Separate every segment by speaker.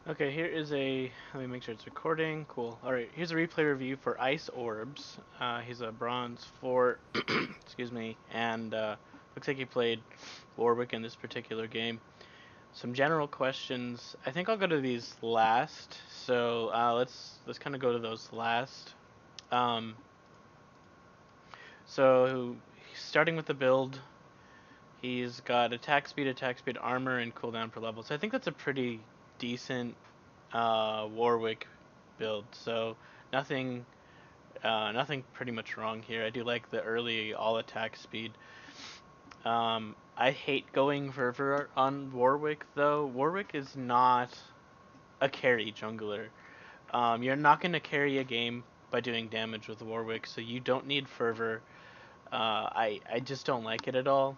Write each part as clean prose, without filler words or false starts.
Speaker 1: Okay, here is a. Let me make sure it's recording. Cool. All right, here's a replay review for Iceorbz. He's a bronze 4, excuse me, and looks like he played Warwick in this particular game. Some general questions. I think I'll go to these last. So let's kind of go to those last. Um, so starting with the build, he's got attack speed, armor, and cooldown per level. So I think that's a pretty decent Warwick build. So nothing, nothing pretty much wrong here. I do like the early all attack speed. I hate going Fervor on Warwick though. Warwick is not a carry jungler. You're not going to carry a game by doing damage with Warwick, so you don't need Fervor. I just don't like it at all.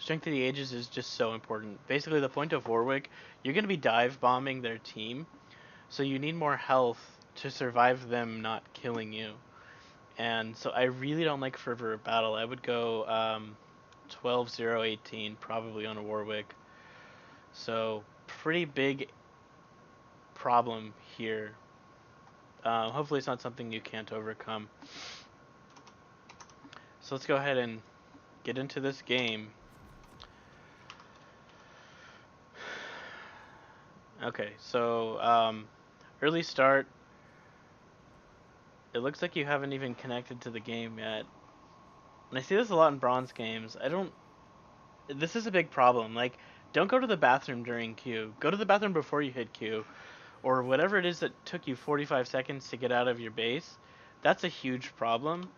Speaker 1: Strength of the Ages is just so important. Basically, the point of Warwick, you're going to be dive bombing their team, so you need more health to survive them not killing you. And so I really don't like Fervor of Battle. I would go 12-0-18 probably on a Warwick. So pretty big problem here. Hopefully it's not something you can't overcome. So let's go ahead and get into this game. Okay, so early start. It looks like you haven't even connected to the game yet. And I see this a lot in bronze games. I don't. This is a big problem. Like, don't go to the bathroom during queue. Go to the bathroom before you hit queue, or whatever it is that took you 45 seconds to get out of your base. That's a huge problem.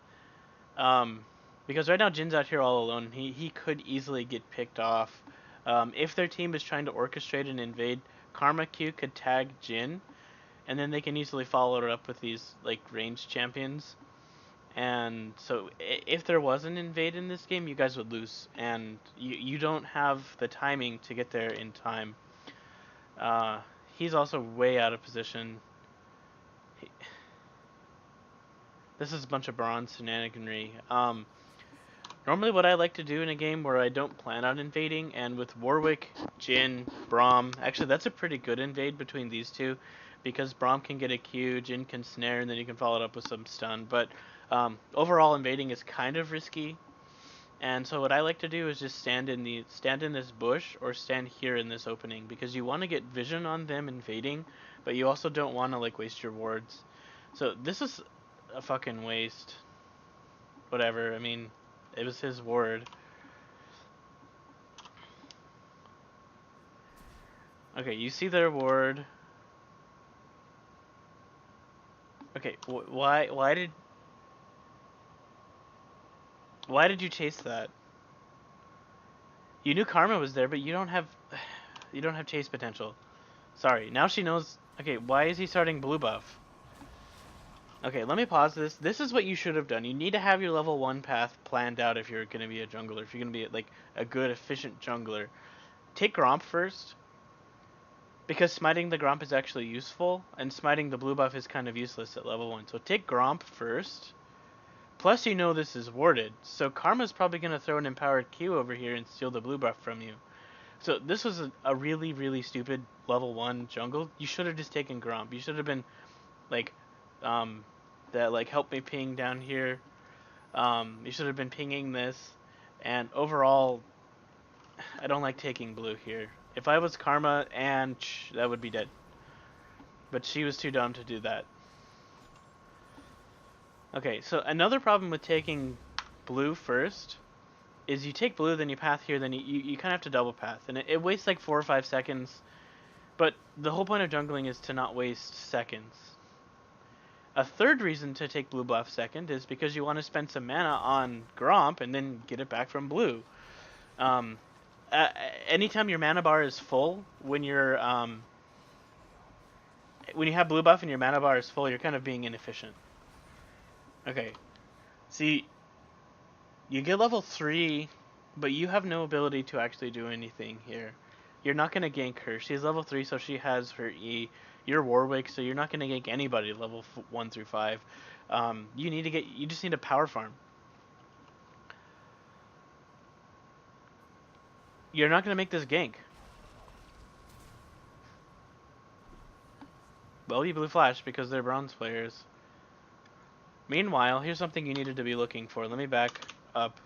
Speaker 1: Um, because right now Jin's out here all alone. He could easily get picked off. If their team is trying to orchestrate an invade, Karma Q could tag Jin, and then they can easily follow it up with these like ranged champions. And so if there was an invade in this game, you guys would lose, and you don't have the timing to get there in time. Uh, he's also way out of position. He, this is a bunch of bronze shenaniganry. Normally what I like to do in a game where I don't plan on invading, and with Warwick, Jin, Braum, actually that's a pretty good invade between these two, because Braum can get a Q, Jin can snare, and then you can follow it up with some stun. But overall invading is kind of risky, and so what I like to do is just stand in this bush or stand here in this opening, because you want to get vision on them invading, but you also don't want to like waste your wards. So this is a fucking waste. Whatever. I mean, it was his ward. Okay, you see their ward. Okay, why did you chase that? You knew Karma was there, but you don't have chase potential. Sorry. Now she knows. Okay, why is he starting blue buff? Okay, let me pause this. This is what you should have done. You need to have your level 1 path planned out if you're going to be a jungler. If you're going to be like a good efficient jungler. Take Gromp first, because smiting the Gromp is actually useful, and smiting the blue buff is kind of useless at level 1. So take Gromp first. Plus, you know this is warded, so Karma's probably going to throw an empowered Q over here and steal the blue buff from you. So this was a really, really stupid level 1 jungle. You should have just taken Gromp. You should have been, like, that, like, help me ping down here. You should have been pinging this. And overall, I don't like taking blue here. If I was Karma, and that would be dead. But she was too dumb to do that. Okay, so another problem with taking blue first is you take blue, then you path here, then you kind of have to double path. And it wastes like 4 or 5 seconds. But the whole point of jungling is to not waste seconds. A third reason to take blue buff second is because you want to spend some mana on Gromp and then get it back from blue. Um, Anytime your mana bar is full, when you have blue buff and your mana bar is full, you're kind of being inefficient. Okay, see, you get level 3, but you have no ability to actually do anything here. You're not going to gank her. She's level 3, so she has her E. You're Warwick, so you're not going to gank anybody level 1 through 5. You just need a power farm. You're not going to make this gank. Well, you blue flash because they're bronze players. Meanwhile, here's something you needed to be looking for. Let me back up.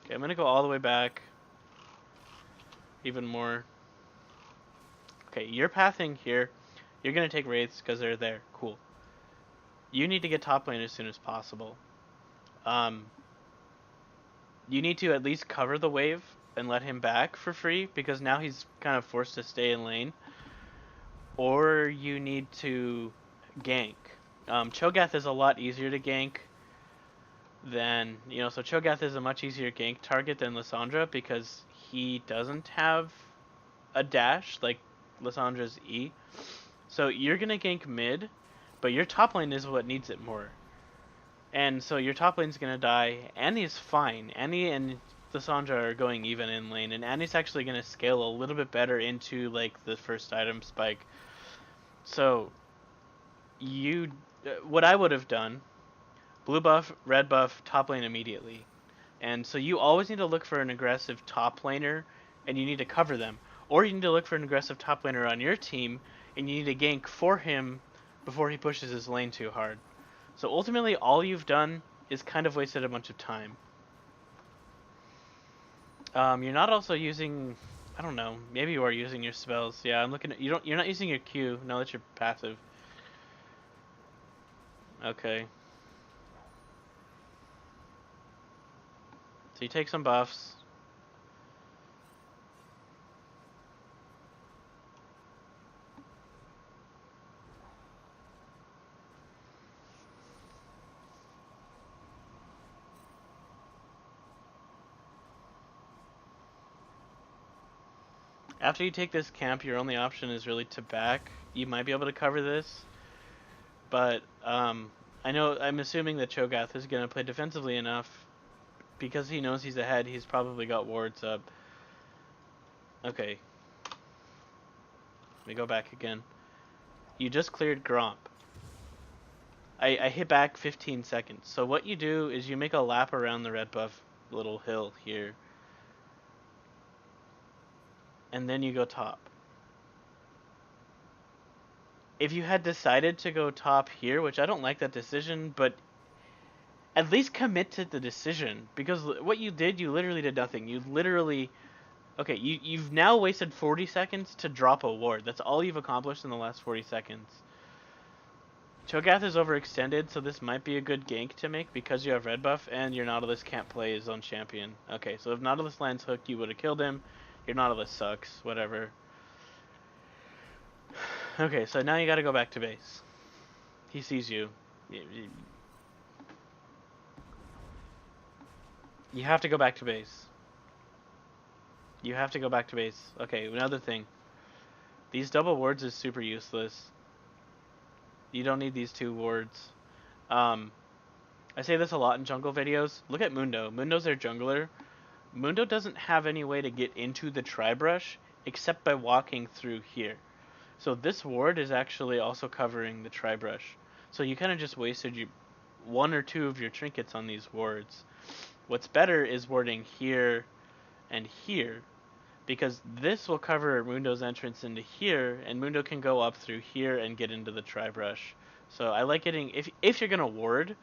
Speaker 1: Okay, I'm gonna go all the way back. Even more. Okay, you're pathing here. You're gonna take wraiths because they're there. Cool. You need to get top lane as soon as possible. You need to at least cover the wave and let him back for free because now he's kind of forced to stay in lane. Or you need to gank. Cho'Gath is a lot easier to gank than, so Cho'Gath is a much easier gank target than Lissandra because he doesn't have a dash like Lissandra's E. So you're going to gank mid, but your top lane is what needs it more. And so your top lane's going to die. Annie's fine. Annie and Lissandra are going even in lane, and Annie's actually going to scale a little bit better into like the first item spike. So what I would have done, blue buff, red buff, top lane immediately. And so you always need to look for an aggressive top laner, and you need to cover them. Or you need to look for an aggressive top laner on your team, and you need to gank for him before he pushes his lane too hard. So ultimately, all you've done is kind of wasted a bunch of time. You're not also using, I don't know, maybe you are using your spells. Yeah, I'm looking at, you're not using your Q now that you're passive. Okay. So you take some buffs. After you take this camp, your only option is really to back. You might be able to cover this, but I'm assuming that Cho'Gath is going to play defensively enough because he knows he's ahead. He's probably got wards up. Okay. Let me go back again. You just cleared Gromp. I hit back 15 seconds. So what you do is you make a lap around the red buff little hill here. And then you go top. If you had decided to go top here, which I don't like that decision, but at least commit to the decision. Because what you did, you literally did nothing. You literally... Okay, you've now wasted 40 seconds to drop a ward. That's all you've accomplished in the last 40 seconds. Cho'Gath is overextended, so this might be a good gank to make because you have red buff and your Nautilus can't play his own champion. Okay, so if Nautilus lands hooked, you would have killed him. Your Nautilus sucks, whatever. Okay, so now you gotta go back to base. He sees you. You have to go back to base. You have to go back to base. Okay, another thing. These double wards is super useless. You don't need these two wards. I say this a lot in jungle videos. Look at Mundo. Mundo's their jungler. Mundo doesn't have any way to get into the tri-brush except by walking through here. So this ward is actually also covering the tri-brush. So you kind of just wasted one or two of your trinkets on these wards. What's better is warding here and here, because this will cover Mundo's entrance into here, and Mundo can go up through here and get into the tri-brush. So I like getting, if you're going to ward,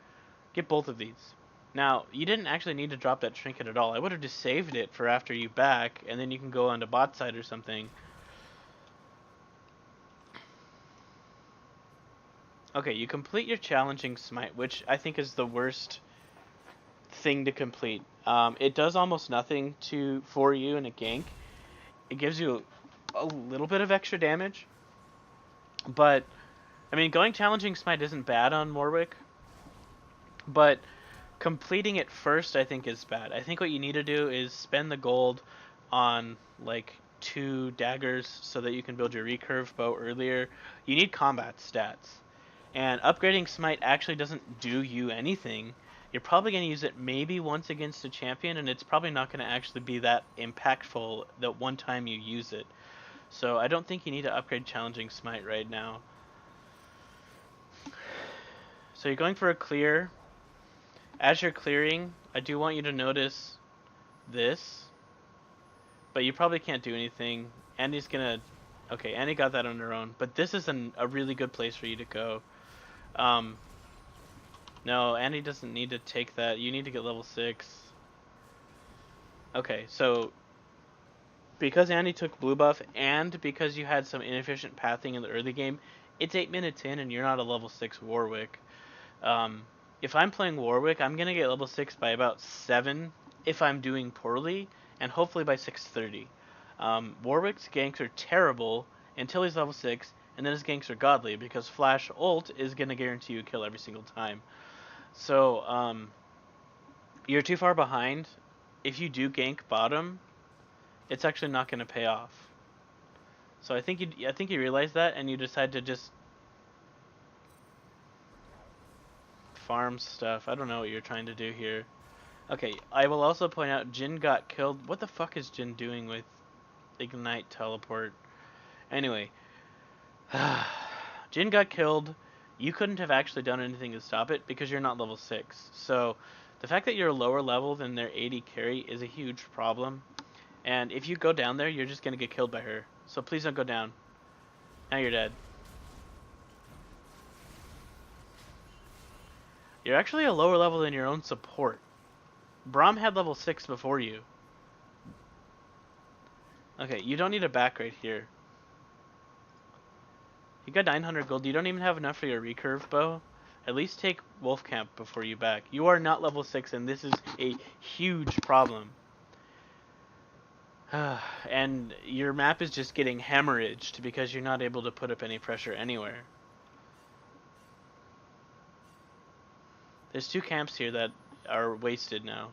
Speaker 1: get both of these. Now, you didn't actually need to drop that trinket at all. I would have just saved it for after you back, and then you can go onto bot side or something. Okay, you complete your challenging smite, which I think is the worst thing to complete. It does almost nothing for you in a gank. It gives you a little bit of extra damage, but I mean, going challenging smite isn't bad on Warwick, but completing it first I think is bad. I think what you need to do is spend the gold on like 2 daggers so that you can build your recurve bow earlier. You need combat stats, and upgrading smite actually doesn't do you anything. You're probably going to use it maybe once against a champion, and it's probably not going to actually be that impactful that one time you use it. So I don't think you need to upgrade challenging smite right now. So you're going for a clear. As you're clearing, I do want you to notice this, but you probably can't do anything. Andy's gonna... Okay, Annie got that on her own, but this is a really good place for you to go. Um, no, Annie doesn't need to take that. You need to get level 6. Okay, so because Annie took blue buff and because you had some inefficient pathing in the early game, it's 8 minutes in and you're not a level 6 Warwick. Um, if I'm playing Warwick, I'm going to get level 6 by about 7 if I'm doing poorly, and hopefully by 6:30. Warwick's ganks are terrible until he's level 6, and then his ganks are godly because Flash ult is going to guarantee you a kill every single time. So, you're too far behind. If you do gank bottom, it's actually not going to pay off. So I think you realize that, and you decide to just farm stuff. I don't know what you're trying to do here. Okay, I will also point out Jin got killed. What the fuck is Jin doing with Ignite Teleport? Anyway, Jin got killed. You couldn't have actually done anything to stop it because you're not level 6. So the fact that you're lower level than their 80 carry is a huge problem. And if you go down there, you're just going to get killed by her. So please don't go down. Now you're dead. You're actually a lower level than your own support. Braum had level 6 before you. Okay, you don't need a back right here. You got 900 gold. You don't even have enough for your recurve bow. At least take Wolf Camp before you back. You are not level 6, and this is a huge problem. And your map is just getting hemorrhaged because you're not able to put up any pressure anywhere. There's 2 camps here that are wasted now.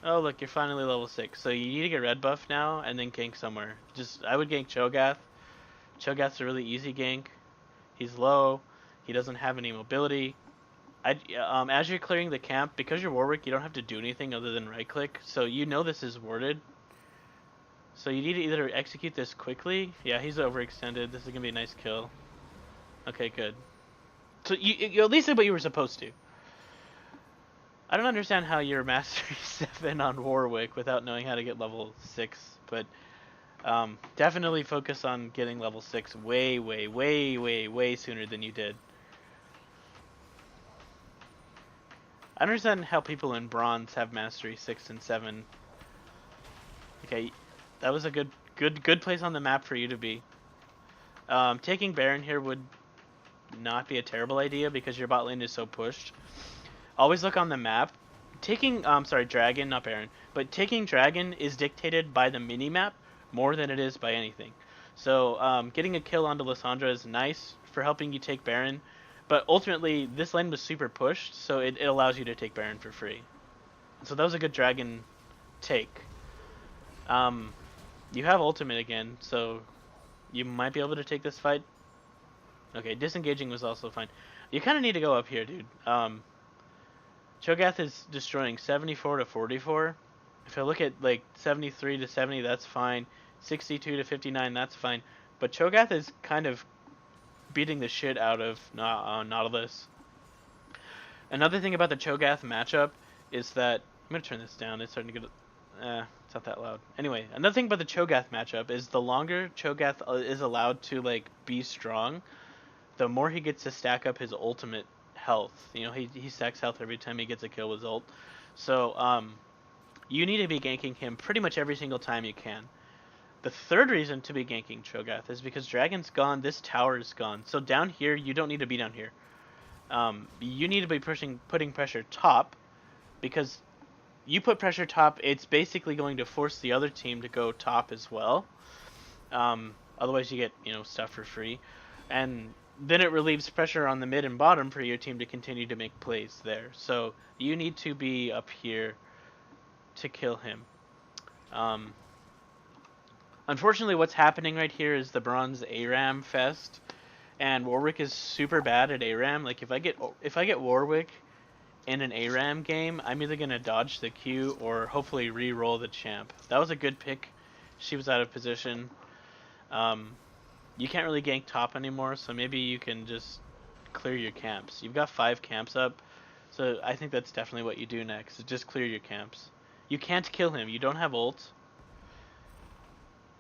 Speaker 1: Oh look, you're finally level 6. So you need to get red buff now and then gank somewhere. I would gank Cho'Gath. Cho'Gath's a really easy gank. He's low. He doesn't have any mobility. As you're clearing the camp, because you're Warwick, you don't have to do anything other than right click. So you know this is warded. So you need to either execute this quickly. Yeah, he's overextended. This is gonna be a nice kill. Okay, good. So you at least did what you were supposed to. I don't understand how you're Mastery 7 on Warwick without knowing how to get level 6, but definitely focus on getting level 6 way, way, way, way, way sooner than you did. I understand how people in Bronze have Mastery 6 and 7. Okay, that was a good place on the map for you to be. Taking Baron here would not be a terrible idea because your bot lane is so pushed. Always look on the map. Taking, Dragon, not Baron, but taking Dragon is dictated by the mini-map more than it is by anything. So, getting a kill onto Lissandra is nice for helping you take Baron, but ultimately, this lane was super pushed, so it allows you to take Baron for free. So that was a good Dragon take. You have ultimate again, so you might be able to take this fight. Okay, disengaging was also fine. You kind of need to go up here, dude. Cho'Gath is destroying 74 to 44. If I look at like 73 to 70, that's fine. 62 to 59, that's fine. But Cho'Gath is kind of beating the shit out of Nautilus. Another thing about the Cho'Gath matchup is that I'm gonna turn this down. It's starting to get. It's not that loud. Anyway, another thing about the Cho'Gath matchup is the longer Cho'Gath is allowed to like be strong, the more he gets to stack up his ultimate health. You know, he stacks health every time he gets a kill with ult. So you need to be ganking him pretty much every single time you can. The third reason to be ganking Cho'Gath is because Dragon's gone, this tower is gone. So down here, you don't need to be down here. You need to be putting pressure top, because you put pressure top, it's basically going to force the other team to go top as well. Otherwise, you get stuff for free, and then it relieves pressure on the mid and bottom for your team to continue to make plays there. So you need to be up here to kill him. Unfortunately, what's happening right here is the Bronze ARAM fest, and Warwick is super bad at ARAM. Like if I get Warwick in an ARAM game, I'm either gonna dodge the Q or hopefully re-roll the champ. That was a good pick. She was out of position. You can't really gank top anymore, so maybe you can just clear your camps. You've got 5 camps up, so I think that's definitely what you do next, is just clear your camps. You can't kill him. You don't have ult.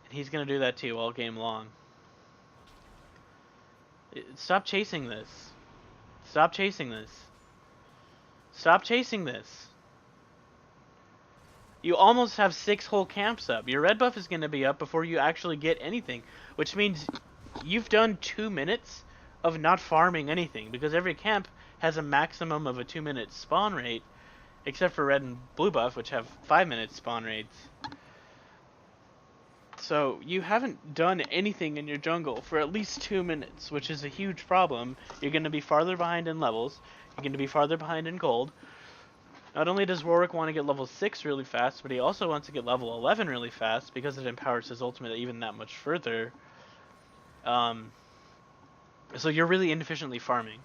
Speaker 1: And he's going to do that to you all game long. Stop chasing this. Stop chasing this. Stop chasing this. You almost have 6 whole camps up. Your red buff is going to be up before you actually get anything, which means you've done 2 minutes of not farming anything, because every camp has a maximum of a 2-minute spawn rate, except for red and blue buff, which have 5-minute spawn rates. So you haven't done anything in your jungle for at least 2 minutes, which is a huge problem. You're going to be farther behind in levels. You're going to be farther behind in gold. Not only does Warwick want to get level 6 really fast, but he also wants to get level 11 really fast because it empowers his ultimate even that much further. So you're really inefficiently farming.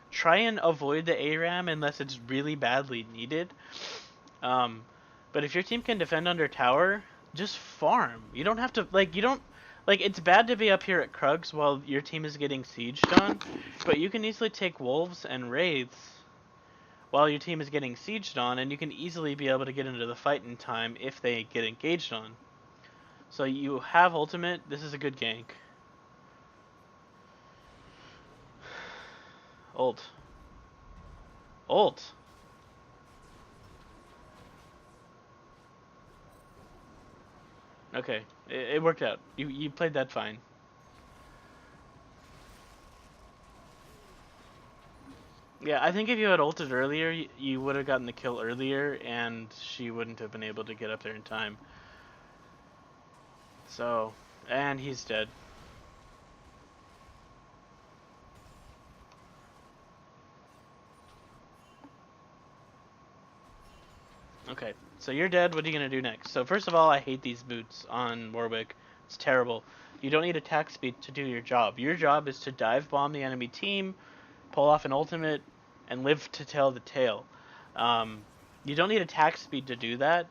Speaker 1: Try and avoid the ARAM unless it's really badly needed. But if your team can defend under tower, just farm. You don't have to, it's bad to be up here at Krugs while your team is getting sieged on, but you can easily take wolves and wraiths while your team is getting sieged on, and you can easily be able to get into the fight in time if they get engaged on. So you have ultimate. This is a good gank. Ult. Ult. Okay, it worked out. You played that fine. Yeah, I think if you had ulted earlier, you would have gotten the kill earlier, and she wouldn't have been able to get up there in time. So, and he's dead. Okay, so you're dead. What are you going to do next? So first of all, I hate these boots on Warwick. It's terrible. You don't need attack speed to do your job. Your job is to dive bomb the enemy team, pull off an ultimate, and live to tell the tale. You don't need attack speed to do that.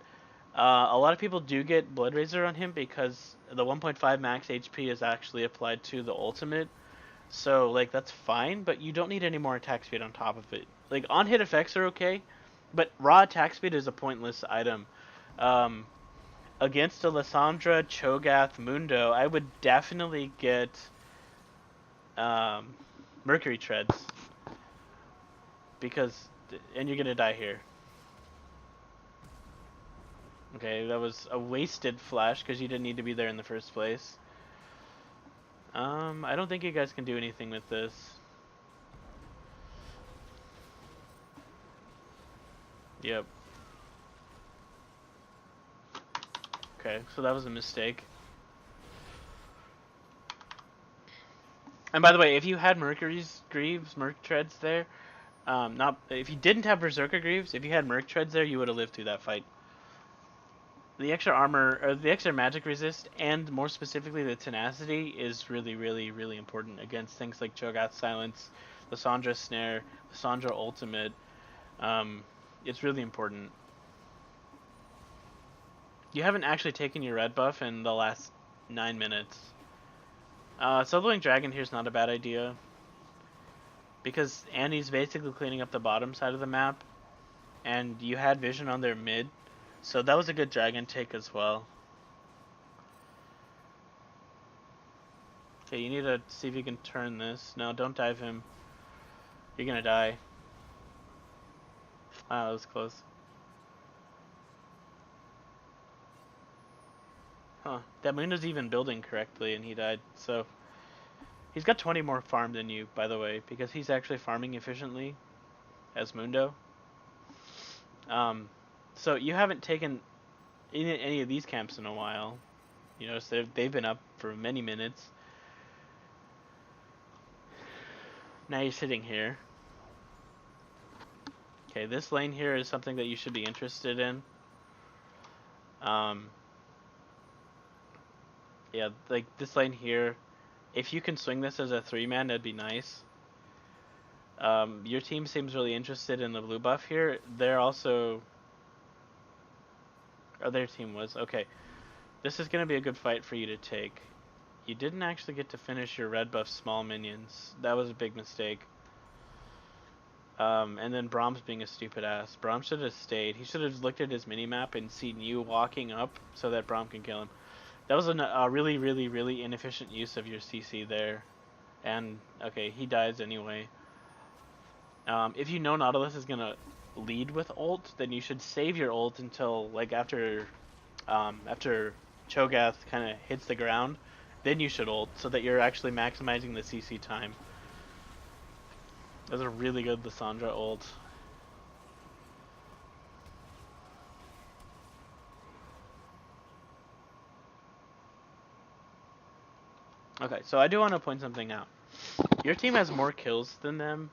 Speaker 1: A lot of people do get Blood Razor on him because the 1.5 max HP is actually applied to the ultimate. So, that's fine, but you don't need any more attack speed on top of it. On-hit effects are okay, but raw attack speed is a pointless item. Against a Lissandra, Cho'Gath, Mundo, I would definitely get Mercury Treads. And you're going to die here. Okay, that was a wasted flash because you didn't need to be there in the first place. I don't think you guys can do anything with this. Yep. Okay, so that was a mistake. And by the way, if you had Mercury's Greaves, Merc Treads there, if you didn't have Berserker Greaves, if you had Merc Treads there, you would have lived through that fight. The extra armor, or the extra magic resist, and more specifically the tenacity, is really, really, really important against things like Cho'Gath Silence, Lissandra Snare, Lissandra Ultimate. It's really important. You haven't actually taken your red buff in the last 9 minutes. Soloing Dragon here is not a bad idea, because Annie's basically cleaning up the bottom side of the map, and you had vision on their mid, so that was a good dragon take as well. Okay, you need to see if you can turn this. No, don't dive him. You're gonna die. Wow, that was close. Huh. That Mundo's even building correctly and he died, so... He's got 20 more farm than you, by the way, because he's actually farming efficiently as Mundo. So you haven't taken any of these camps in a while. You know, so they've been up for many minutes. Now you're sitting here. Okay, this lane here is something that you should be interested in. Yeah, this lane here, if you can swing this as a 3-man, that'd be nice. Your team seems really interested in the blue buff here. They're also... Oh, their team was. Okay. This is going to be a good fight for you to take. You didn't actually get to finish your red buff small minions. That was a big mistake. And then Brahms being a stupid ass. Brahms should have stayed. He should have looked at his mini-map and seen you walking up so that Brahm can kill him. That was a really, really, really inefficient use of your CC there. And, okay, he dies anyway. If you know Nautilus is going to lead with ult, then you should save your ult until, like, after Cho'Gath kind of hits the ground. Then you should ult, so that you're actually maximizing the CC time. That was a really good Lissandra ult. Okay, so I do want to point something out. Your team has more kills than them,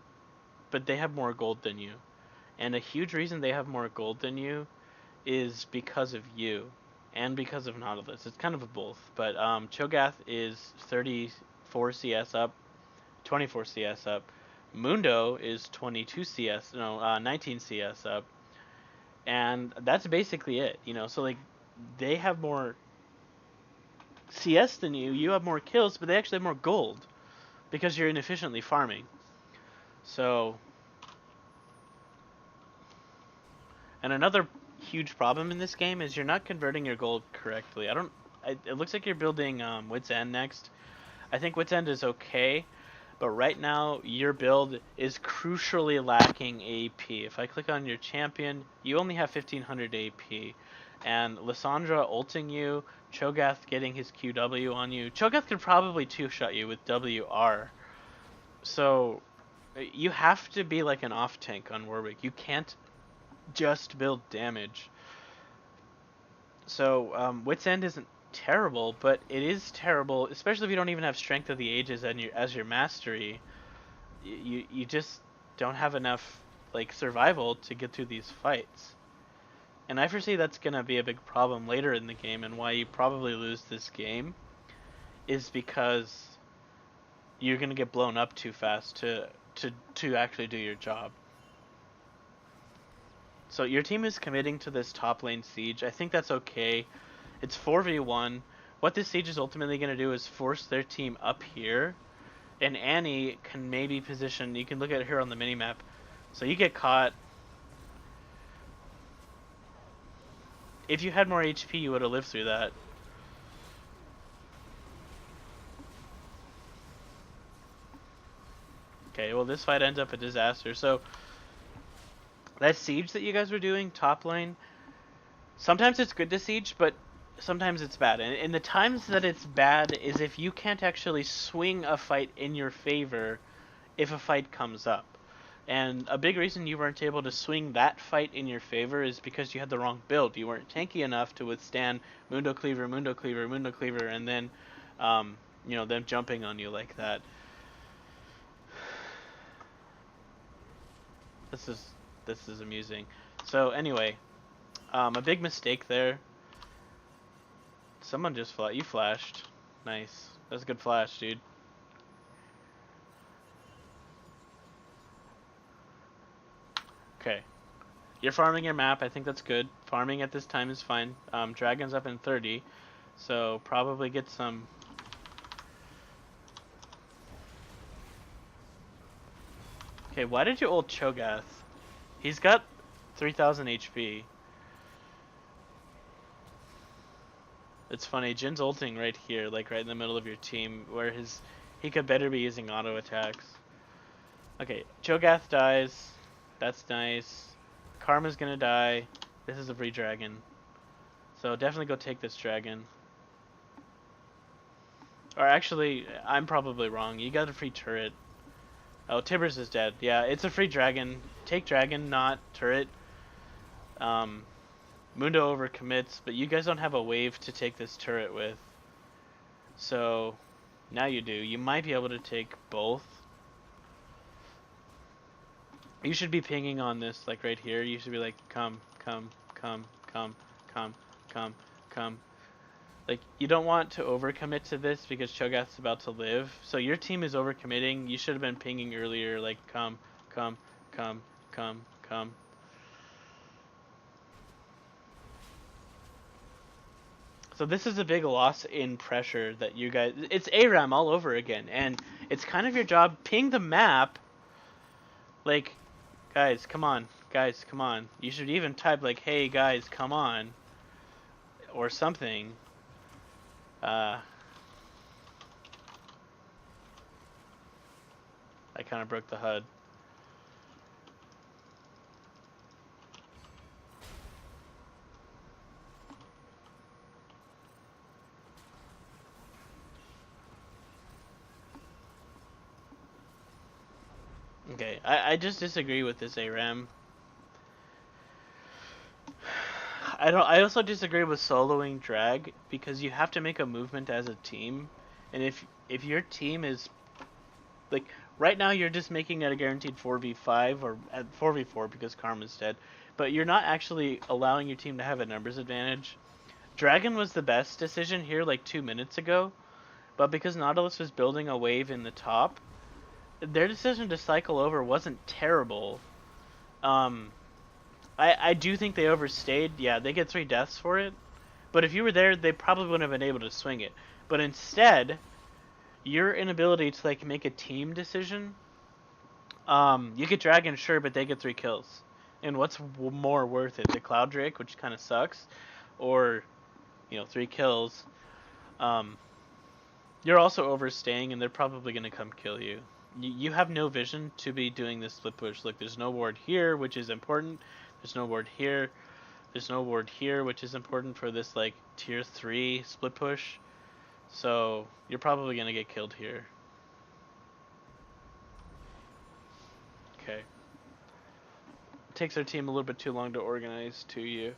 Speaker 1: but they have more gold than you. And a huge reason they have more gold than you is because of you, and because of Nautilus. It's kind of a both, but Cho'Gath is 34 CS up, 24 CS up. Mundo is 22 CS, 19 CS up, and that's basically it. So like they have more CS than you. You have more kills, but they actually have more gold because you're inefficiently farming. So, and another huge problem in this game is you're not converting your gold correctly. It looks like you're building Wit's End next. I think Wit's End is okay, but right now your build is crucially lacking AP. If I click on your champion, you only have 1500 AP. And Lissandra ulting you, Cho'Gath getting his QW on you. Cho'Gath could probably two-shot you with WR. So you have to be like an off-tank on Warwick. You can't just build damage. So Wit's End isn't terrible, but it is terrible, especially if you don't even have Strength of the Ages as your mastery. You just don't have enough like survival to get through these fights. And I foresee that's going to be a big problem later in the game, and why you probably lose this game is because you're going to get blown up too fast to actually do your job. So your team is committing to this top lane siege. I think that's okay. It's 4v1. What this siege is ultimately going to do is force their team up here, and Annie can maybe position, you can look at her on the minimap. So you get caught. If you had more HP, you would have lived through that. Okay, well this fight ends up a disaster. So that siege that you guys were doing, top lane, sometimes it's good to siege, but sometimes it's bad. And the times that it's bad is if you can't actually swing a fight in your favor if a fight comes up. And a big reason you weren't able to swing that fight in your favor is because you had the wrong build. You weren't tanky enough to withstand Mundo Cleaver, Mundo Cleaver, Mundo Cleaver, and then, them jumping on you like that. This is amusing. So anyway, a big mistake there. Someone just you flashed. Nice. That's a good flash, dude. Okay. You're farming your map. I think that's good. Farming at this time is fine. Dragon's up in 30. So probably get some... Okay, why did you ult Cho'Gath? He's got 3000 HP. It's funny, Jin's ulting right here, like right in the middle of your team, where he could better be using auto attacks. Okay, Cho'Gath dies. That's nice. Karma's gonna die. This is a free dragon. So definitely go take this dragon. Or actually, I'm probably wrong. You got a free turret. Oh, Tibbers is dead. Yeah, it's a free dragon. Take dragon, not turret. Mundo overcommits, but you guys don't have a wave to take this turret with. So, now you do. You might be able to take both. You should be pinging on this, like right here. You should be like, come. Like, you don't want to overcommit to this because Cho'Gath's about to live. So your team is overcommitting. You should have been pinging earlier, like, come. So this is a big loss in pressure that you guys... It's ARAM all over again, and it's kind of your job. Ping the map. Like, Guys, come on. Guys, come on. You should even type like, hey guys, come on. Or something. I kind of broke the HUD. Okay, I just disagree with this ARAM. I also disagree with soloing drag because you have to make a movement as a team, and if your team is like right now you're just making it a guaranteed 4v5 or at 4v4 because Karma's dead, but you're not actually allowing your team to have a numbers advantage. Dragon was the best decision here like 2 minutes ago, but because Nautilus was building a wave in the top, their decision to cycle over wasn't terrible. I do think they overstayed. Yeah, they get 3 deaths for it. But if you were there, they probably wouldn't have been able to swing it. But instead, your inability to like make a team decision, you get Dragon, sure, but they get 3 kills. And what's more worth it? The Cloud Drake, which kind of sucks, or 3 kills. You're also overstaying, and they're probably gonna come kill you. You have no vision to be doing this split push. Look, there's no ward here, which is important. There's no ward here. There's no ward here, which is important for this like tier 3 split push. So you're probably gonna get killed here. Okay. It takes our team a little bit too long to organize to you.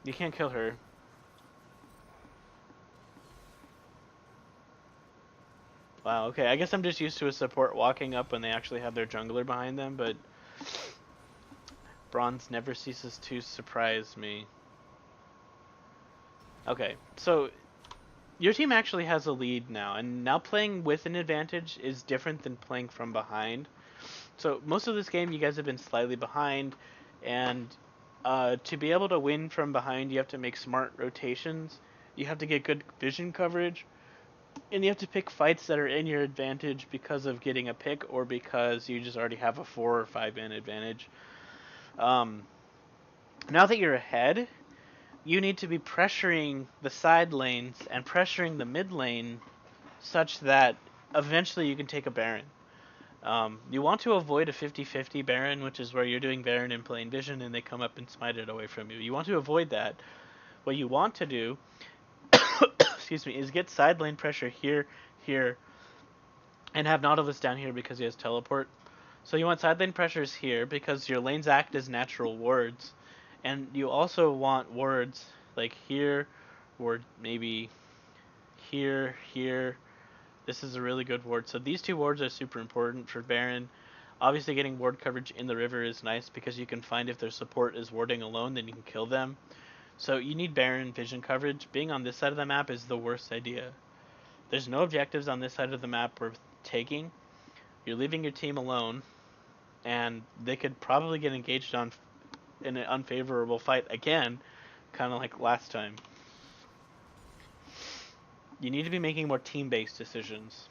Speaker 1: You can't kill her. Wow, okay. I guess I'm just used to a support walking up when they actually have their jungler behind them, but bronze never ceases to surprise me. Okay, so your team actually has a lead now, and now playing with an advantage is different than playing from behind. So most of this game you guys have been slightly behind, and to be able to win from behind you have to make smart rotations, you have to get good vision coverage, and you have to pick fights that are in your advantage because of getting a pick or because you just already have a 4 or 5 man advantage. Now that you're ahead, you need to be pressuring the side lanes and pressuring the mid lane such that eventually you can take a Baron. You want to avoid a 50-50 Baron, which is where you're doing Baron in plain vision and they come up and smite it away from you. You want to avoid that. What you want to do excuse me, is get side lane pressure here, and have Nautilus down here because he has teleport. So you want side lane pressures here because your lanes act as natural wards, and you also want wards like here, ward maybe here. This is a really good ward. So these 2 wards are super important for Baron. Obviously getting ward coverage in the river is nice because you can find if their support is warding alone, then you can kill them. So you need Baron vision coverage. Being on this side of the map is the worst idea. There's no objectives on this side of the map worth taking. You're leaving your team alone, and they could probably get engaged on in an unfavorable fight again, kind of like last time. You need to be making more team-based decisions.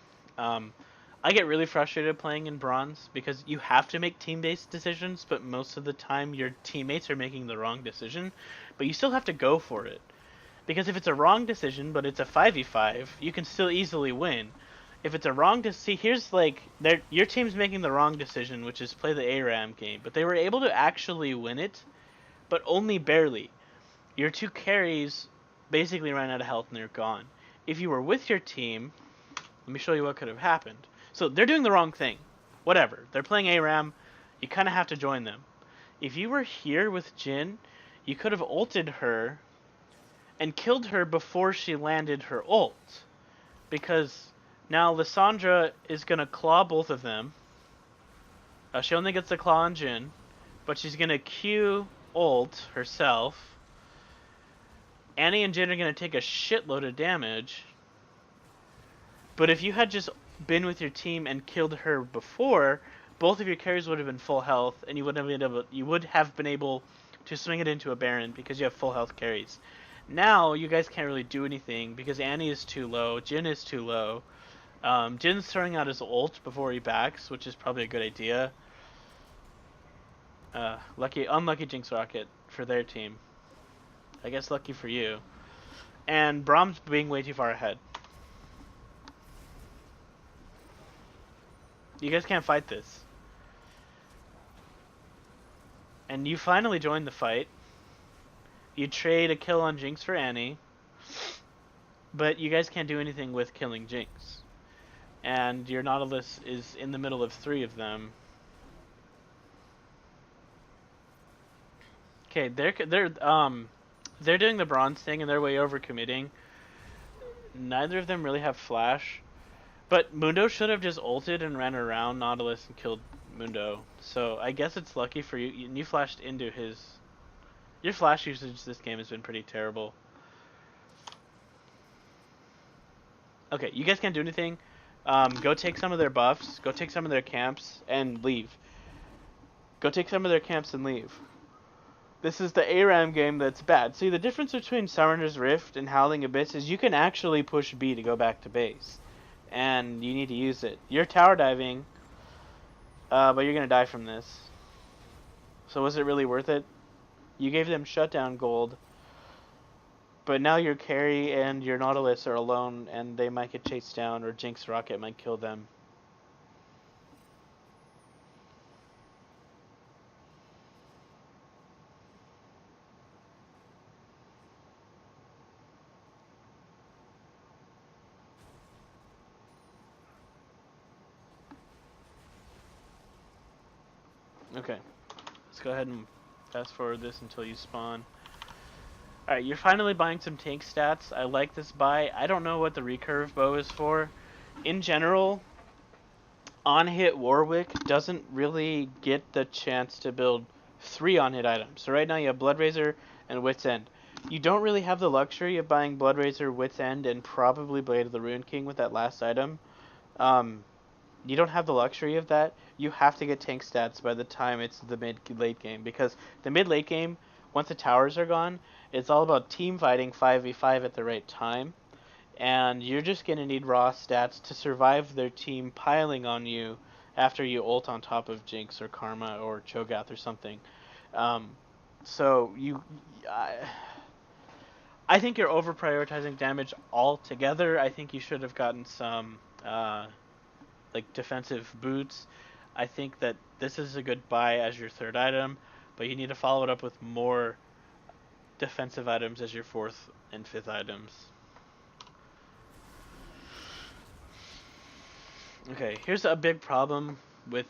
Speaker 1: I get really frustrated playing in bronze because you have to make team-based decisions, but most of the time your teammates are making the wrong decision, but you still have to go for it. Because if it's a wrong decision, but it's a 5v5, you can still easily win. If it's a wrong decision, here's like, your team's making the wrong decision, which is play the ARAM game, but they were able to actually win it, but only barely. Your 2 carries basically ran out of health and they're gone. If you were with your team, let me show you what could have happened. So they're doing the wrong thing. Whatever. They're playing ARAM. You kind of have to join them. If you were here with Jhin, you could have ulted her and killed her before she landed her ult. Because now Lissandra is going to claw both of them. She only gets the claw on Jhin, but she's going to Q ult herself. Annie and Jhin are going to take a shitload of damage. But if you had just been with your team and killed her before, both of your carries would have been full health, and you would have been able to swing it into a Baron because you have full health carries. Now you guys can't really do anything because Annie is too low, Jhin is too low. Jin's throwing out his ult before he backs, which is probably a good idea. Unlucky Jinx Rocket for their team. I guess lucky for you. And Brahm's being way too far ahead. You guys can't fight this. And you finally joined the fight. You trade a kill on Jinx for Annie. But you guys can't do anything with killing Jinx. And your Nautilus is in the middle of 3 of them. Okay, they're doing the bronze thing and they're way over committing. Neither of them really have flash. But Mundo should have just ulted and ran around Nautilus and killed Mundo. So I guess it's lucky for you. You flashed into his... Your flash usage this game has been pretty terrible. Okay, you guys can't do anything. Go take some of their buffs. Go take some of their camps and leave. Go take some of their camps and leave. This is the ARAM game that's bad. See, the difference between Summoner's Rift and Howling Abyss is you can actually push B to go back to base. And you need to use it. You're tower diving, but you're going to die from this. So was it really worth it? You gave them shutdown gold, but now your carry and your Nautilus are alone, and they might get chased down, or Jinx Rocket might kill them. Okay, let's go ahead and fast forward this until you spawn. Alright, you're finally buying some tank stats. I like this buy. I don't know what the recurve bow is for. In general, on-hit Warwick doesn't really get the chance to build 3 on-hit items. So right now you have Blood Razor and Wit's End. You don't really have the luxury of buying Blood Razor, Wit's End, and probably Blade of the Ruined King with that last item. You don't have the luxury of that. You have to get tank stats by the time it's the mid-late game, because the mid-late game, once the towers are gone, it's all about team fighting 5v5 at the right time, and you're just going to need raw stats to survive their team piling on you after you ult on top of Jinx or Karma or Cho'Gath or something. So I think you're over-prioritizing damage altogether. I think you should have gotten some... like defensive boots. I think that this is a good buy as your 3rd item, but you need to follow it up with more defensive items as your 4th and 5th items. Okay, here's a big problem with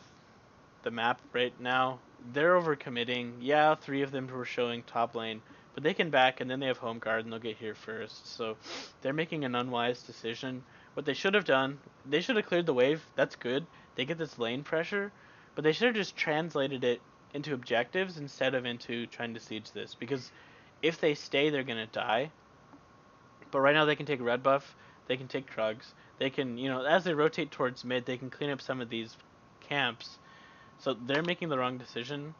Speaker 1: the map right now. They're overcommitting. Yeah, 3 of them were showing top lane, but they can back and then they have home guard and they'll get here first. So they're making an unwise decision. What they should have done, they should have cleared the wave. That's good. They get this lane pressure, but they should have just translated it into objectives instead of into trying to siege this. Because if they stay, they're going to die. But right now they can take red buff, they can take Krugs. They can, as they rotate towards mid, they can clean up some of these camps. So they're making the wrong decision.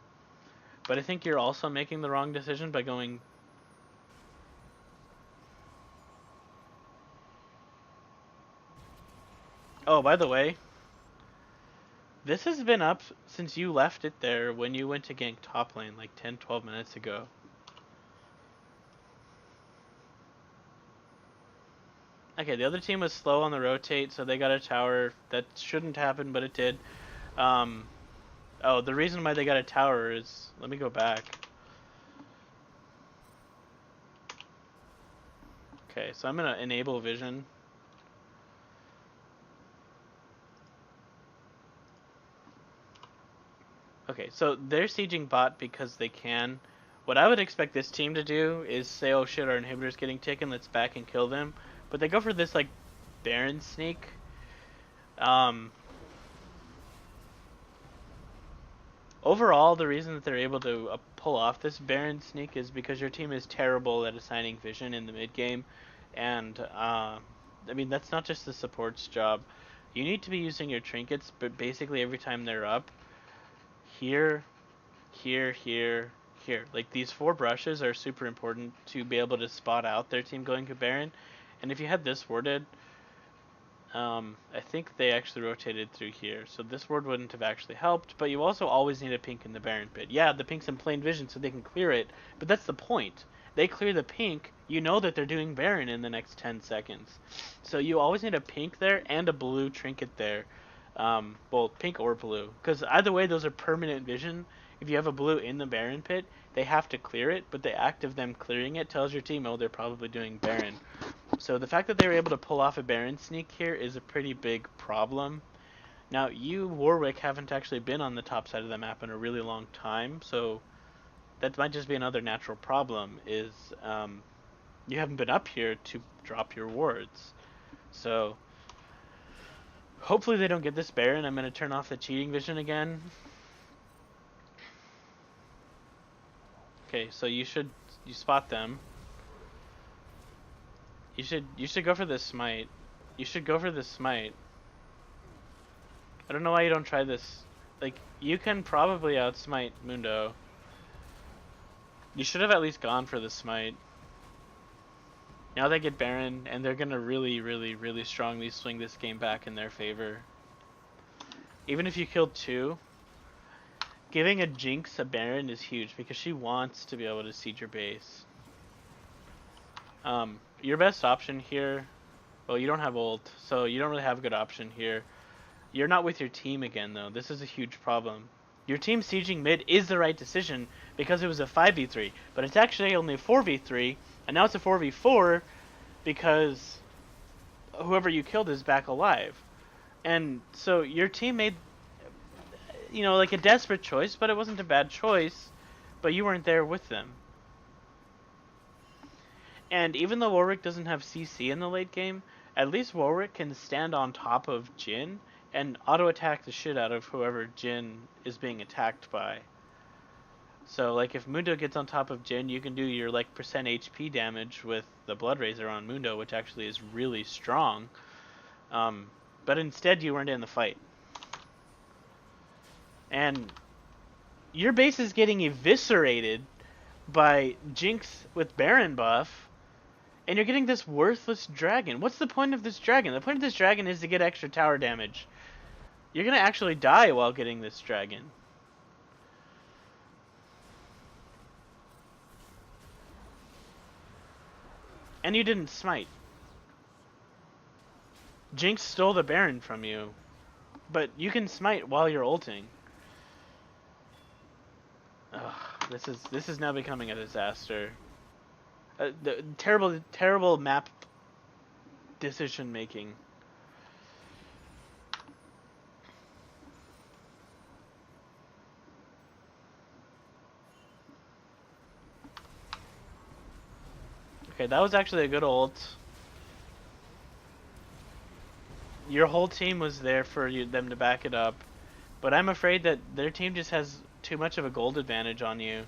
Speaker 1: But I think you're also making the wrong decision by going... Oh, by the way, this has been up since you left it there when you went to gank top lane like 10-12 minutes ago. Okay, the other team was slow on the rotate, so they got a tower. That shouldn't happen, but it did. Oh, the reason why they got a tower is... Let me go back. Okay, so I'm going to enable vision. Okay, so they're sieging bot because they can. What I would expect this team to do is say, oh shit, our inhibitor's getting taken, let's back and kill them. But they go for this, like, Baron sneak. Overall, the reason that they're able to pull off this Baron sneak is because your team is terrible at assigning vision in the mid game. And, I mean, that's not just the support's job. You need to be using your trinkets, but basically every time they're up, here, here, here, here. Like, these 4 brushes are super important to be able to spot out their team going to Baron. And if you had this warded, I think they actually rotated through here, so this ward wouldn't have actually helped, but you also always need a pink in the Baron pit. Yeah, the pink's in plain vision so they can clear it, but that's the point. They clear the pink, you know that they're doing Baron in the next 10 seconds. So you always need a pink there and a blue trinket there. Well, pink or blue, because either way those are permanent vision. If you have a blue in the Baron pit, they have to clear it, but the act of them clearing it tells your team, oh, they're probably doing Baron. So the fact that they were able to pull off a Baron sneak here is a pretty big problem. Now, you, Warwick, haven't actually been on the top side of the map in a really long time, so that might just be another natural problem, is you haven't been up here to drop your wards. So, hopefully they don't get this Baron. I'm going to turn off the cheating vision again. Okay, so you spot them. You should go for this smite. You should go for this smite. I don't know why you don't try this. Like, you can probably outsmite Mundo. You should have at least gone for the smite. Now they get Baron, and they're gonna really, really, really strongly swing this game back in their favor. Even if you killed 2, giving a Jinx a Baron is huge because she wants to be able to siege your base. Your best option here, well, you don't have ult, so you don't really have a good option here. You're not with your team again, though. This is a huge problem. Your team sieging mid is the right decision because it was a 5v3, but it's actually only a 4v3, and now it's a 4v4 because whoever you killed is back alive. And so your team made, like a desperate choice, but it wasn't a bad choice, but you weren't there with them. And even though Warwick doesn't have CC in the late game, at least Warwick can stand on top of Jhin and auto-attack the shit out of whoever Jhin is being attacked by. So, like, if Mundo gets on top of Jhin, you can do your, like, percent HP damage with the Blood Razor on Mundo, which actually is really strong. But instead, you weren't in the fight. And your base is getting eviscerated by Jinx with Baron buff, and you're getting this worthless dragon. What's the point of this dragon? The point of this dragon is to get extra tower damage. You're gonna actually die while getting this dragon. And you didn't smite. Jinx stole the Baron from you, but you can smite while you're ulting. Ugh, this is now becoming a disaster. The terrible map decision making. Okay, that was actually a good ult. Your whole team was there for them to back it up, but I'm afraid that their team just has too much of a gold advantage on you.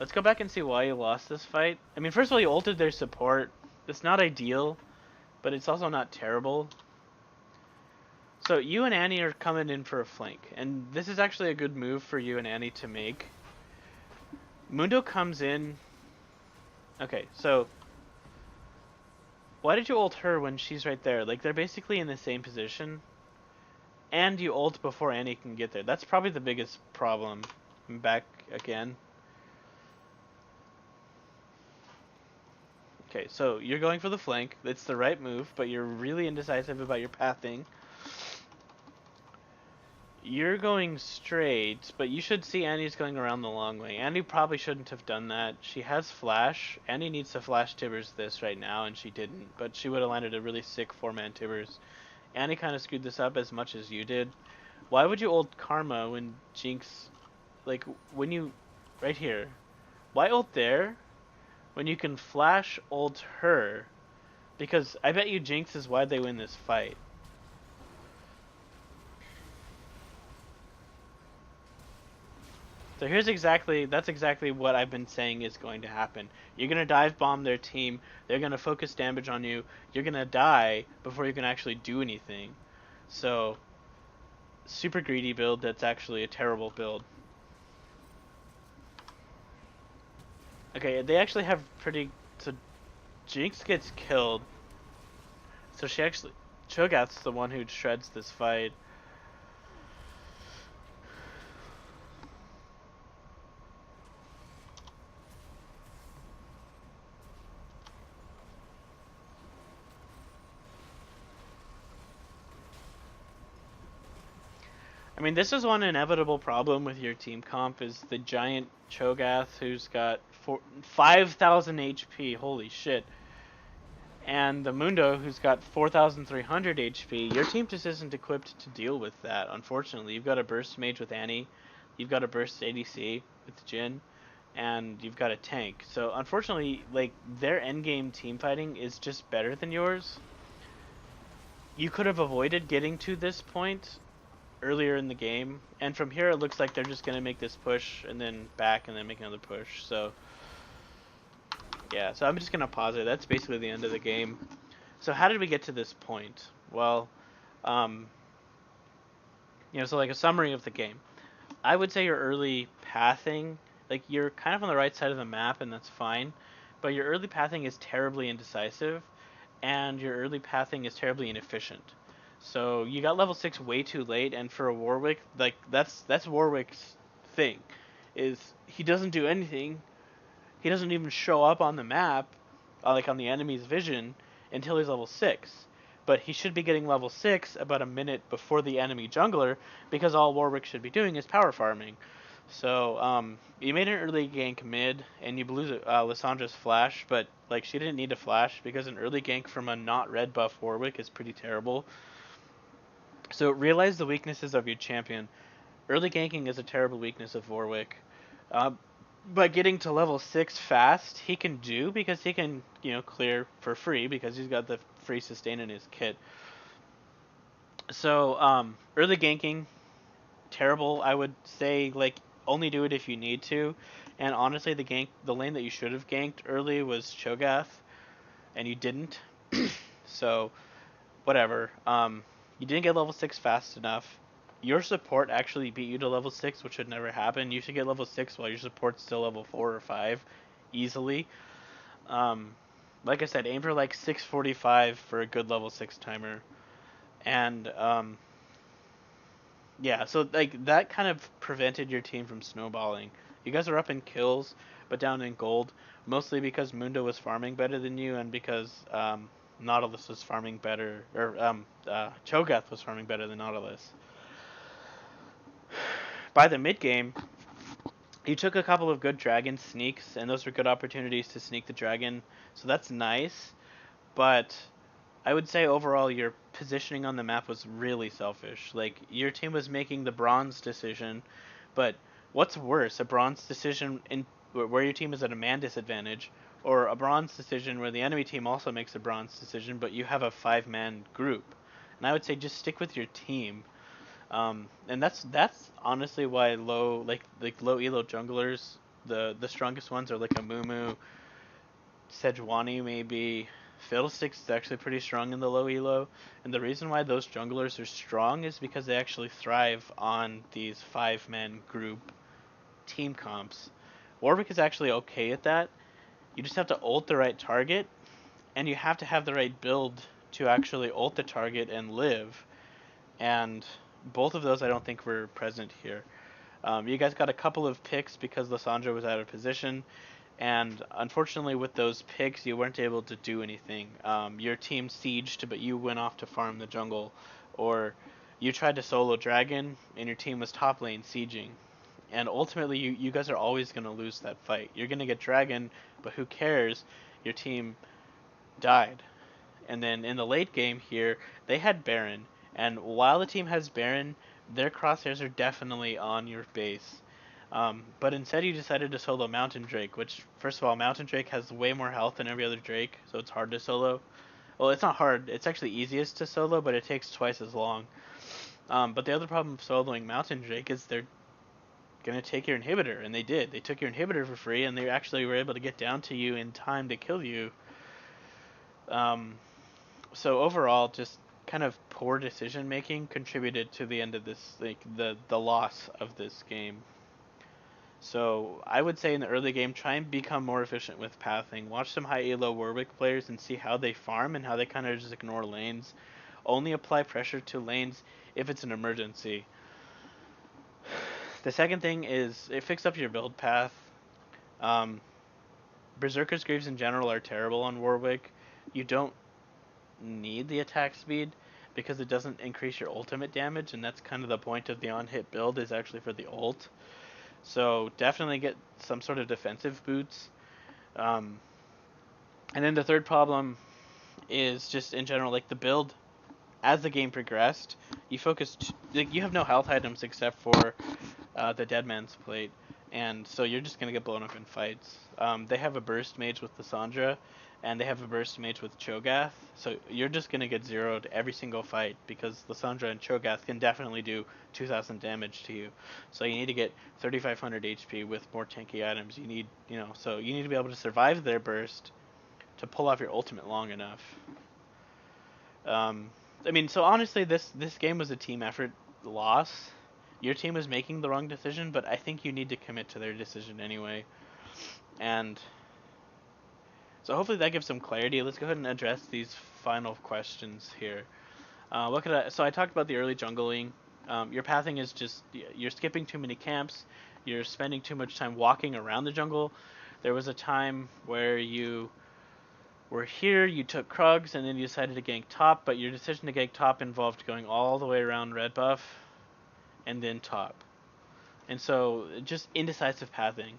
Speaker 1: Let's go back and see why you lost this fight. I mean, first of all, you ulted their support. It's not ideal, but it's also not terrible. So you and Annie are coming in for a flank, and this is actually a good move for you and Annie to make. Mundo comes in. Okay, so why did you ult her when she's right there? Like, they're basically in the same position, and you ult before Annie can get there. That's probably the biggest problem. I'm back again. Okay, so you're going for the flank. It's the right move, but you're really indecisive about your pathing. You're going straight, but you should see Annie's going around the long way. Annie probably shouldn't have done that. She has flash. Annie needs to flash Tibbers this right now, and she didn't. But she would have landed a really sick 4-man Tibbers. Annie kind of screwed this up as much as you did. Why would you ult Karma when Jinx... Like, when you... Right here. Why ult there when you can flash ult her? Because I bet you Jinx is why they win this fight. So that's exactly what I've been saying is going to happen. You're going to dive bomb their team, they're going to focus damage on you, you're going to die before you can actually do anything. So, super greedy build, that's actually a terrible build. Okay, they actually have pretty... So, Jinx gets killed. So she Cho'Gath's the one who shreds this fight. I mean, this is one inevitable problem with your team comp is the giant Cho'Gath who's got 5,000 HP. Holy shit. And the Mundo who's got 4,300 HP. Your team just isn't equipped to deal with that, unfortunately. You've got a burst mage with Annie. You've got a burst ADC with Jhin. And you've got a tank. So, unfortunately, like, their endgame team fighting is just better than yours. You could have avoided getting to this point earlier in the game, and from here it looks like they're just going to make this push and then back and then make another push. So yeah, so I'm just going to pause it. That's basically the end of the game. So how did we get to this point? Well, so like a summary of the game. I would say your early pathing, like you're kind of on the right side of the map and that's fine, but your early pathing is terribly indecisive and your early pathing is terribly inefficient. So you got level 6 way too late, and for a Warwick, like that's Warwick's thing, is he doesn't do anything. He doesn't even show up on the map, like on the enemy's vision, until he's level 6. But he should be getting level 6 about a minute before the enemy jungler, because all Warwick should be doing is power farming. So you made an early gank mid, and you blew Lissandra's flash, but like she didn't need a flash, because an early gank from a not red buff Warwick is pretty terrible. So realize the weaknesses of your champion. Early ganking is a terrible weakness of Warwick. But getting to level 6 fast, he can do because he can, clear for free because he's got the free sustain in his kit. So early ganking, terrible. I would say like only do it if you need to. And honestly, the lane that you should have ganked early was Cho'Gath, and you didn't. So whatever. You didn't get level 6 fast enough. Your support actually beat you to level 6, which should never happen. You should get level 6 while your support's still level 4 or 5, easily. Like I said, aim for like 645 for a good level 6 timer. And, yeah, so like that kind of prevented your team from snowballing. You guys are up in kills, but down in gold, mostly because Mundo was farming better than you and because, Nautilus was farming better, or Cho'Gath was farming better than Nautilus. By the mid game, you took a couple of good dragon sneaks, and those were good opportunities to sneak the dragon, so that's nice. But I would say overall your positioning on the map was really selfish. Like your team was making the bronze decision, but what's worse, a bronze decision in where your team is at a man disadvantage, or a bronze decision where the enemy team also makes a bronze decision, but you have a 5-man group. And I would say just stick with your team. And that's honestly why low elo junglers, the strongest ones are like a Mumu, Sejuani maybe. Fiddlesticks is actually pretty strong in the low elo, and the reason why those junglers are strong is because they actually thrive on these 5-man group team comps. Warwick is actually okay at that. You just have to ult the right target, and you have to have the right build to actually ult the target and live. And both of those I don't think were present here. You guys got a couple of picks because Lissandra was out of position, and unfortunately with those picks you weren't able to do anything. Your team sieged, but you went off to farm the jungle, or you tried to solo dragon and your team was top lane sieging. And ultimately you guys are always going to lose that fight. You're going to get dragon, but who cares? Your team died. And then in the late game here, they had Baron. And while the team has Baron, their crosshairs are definitely on your base. But instead you decided to solo Mountain Drake, which, first of all, Mountain Drake has way more health than every other Drake, so it's hard to solo. Well, it's not hard. It's actually easiest to solo, but it takes twice as long. But the other problem of soloing Mountain Drake is they're going to take your inhibitor, and they did. They took your inhibitor for free, and they actually were able to get down to you in time to kill you. So overall, just kind of poor decision making contributed to the end of this, like the loss of this game. So I would say in the early game, try and become more efficient with pathing. Watch some high elo Warwick players and see how they farm and how they kind of just ignore lanes. Only apply pressure to lanes if it's an emergency. The second thing is it fixes up your build path. Um, Berserker's Greaves in general are terrible on Warwick. You don't need the attack speed because it doesn't increase your ultimate damage, and that's kind of the point of the on-hit build, is actually for the ult. So definitely get some sort of defensive boots. And then the third problem is just in general, like the build as the game progressed, you focused, like you have no health items except for the Dead Man's Plate, and so you're just gonna get blown up in fights. They have a burst mage with the Sandra, and they have a burst mage with Cho'Gath, so you're just gonna get zeroed every single fight because the Sandra and Cho'Gath can definitely do 2,000 damage to you. So you need to get 3,500 HP with more tanky items. You need, so you need to be able to survive their burst to pull off your ultimate long enough. So honestly, this game was a team effort loss. Your team was making the wrong decision, but I think you need to commit to their decision anyway. And so hopefully that gives some clarity. Let's go ahead and address these final questions here. So I talked about the early jungling. Your pathing is just, you're skipping too many camps. You're spending too much time walking around the jungle. There was a time where you were here, you took Krugs, and then you decided to gank top, but your decision to gank top involved going all the way around red buff and then top. And so, just indecisive pathing.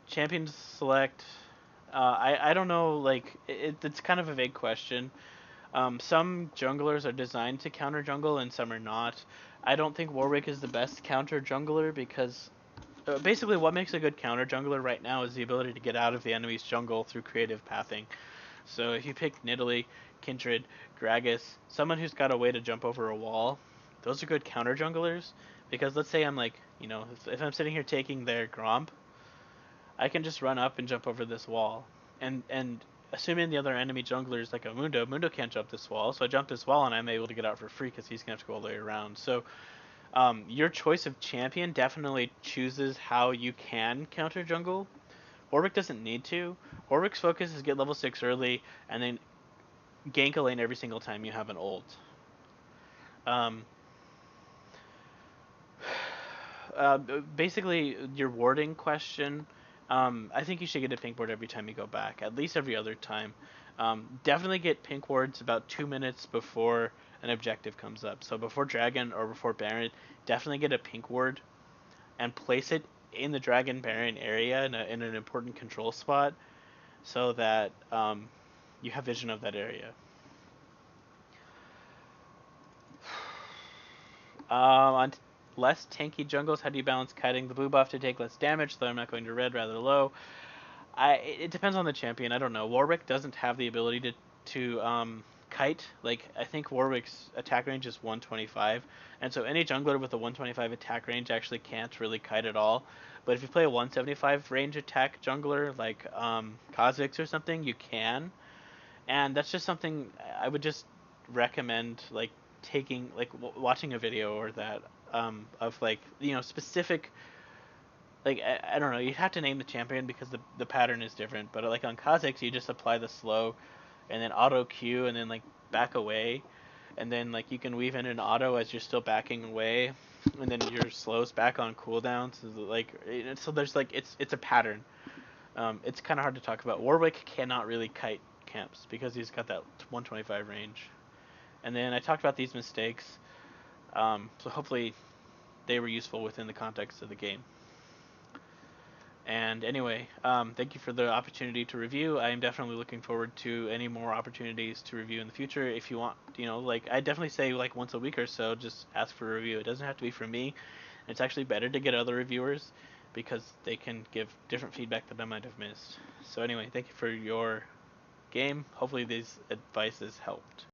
Speaker 1: Champion select, I don't know, like, it's kind of a vague question. Some junglers are designed to counter jungle and some are not. I don't think Warwick is the best counter jungler because basically what makes a good counter jungler right now is the ability to get out of the enemy's jungle through creative pathing. So if you pick Nidalee, Kindred, Gragas, someone who's got a way to jump over a wall, those are good counter junglers. Because let's say I'm like, if I'm sitting here taking their Gromp, I can just run up and jump over this wall. And assuming the other enemy jungler is like a Mundo can't jump this wall, so I jump this wall and I'm able to get out for free because he's going to have to go all the way around. So your choice of champion definitely chooses how you can counter jungle. Warwick doesn't need to. Warwick's focus is get level 6 early and then gank a lane every single time you have an ult. Basically, your warding question, I think you should get a pink ward every time you go back, at least every other time. Definitely get pink wards about 2 minutes before an objective comes up. So before Dragon or before Baron, definitely get a pink ward and place it in the Dragon Baron area in an important control spot so that you have vision of that area. On less tanky jungles, how do you balance kiting the blue buff to take less damage, though I'm not going to red rather low? It depends on the champion. I don't know. Warwick doesn't have the ability to kite. Like, I think Warwick's attack range is 125, and so any jungler with a 125 attack range actually can't really kite at all. But if you play a 175 range attack jungler like Kha'Zix or something, you can. And that's just something I would just recommend, like taking, like watching a video or that of like specific. Like I don't know, you'd have to name the champion because the pattern is different. But like on Kha'Zix, you just apply the slow, and then auto Q, and then like back away, and then like you can weave in an auto as you're still backing away, and then your slow's back on cooldown. So there's like it's a pattern. It's kind of hard to talk about. Warwick cannot really kite camps because he's got that 125 range. And then I talked about these mistakes, so hopefully they were useful within the context of the game. And anyway, thank you for the opportunity to review. I am definitely looking forward to any more opportunities to review in the future. If you want, like I definitely say like once a week or so, just ask for a review. It doesn't have to be from me. It's actually better to get other reviewers because they can give different feedback that I might have missed. So anyway, thank you for your game. Hopefully these advices helped.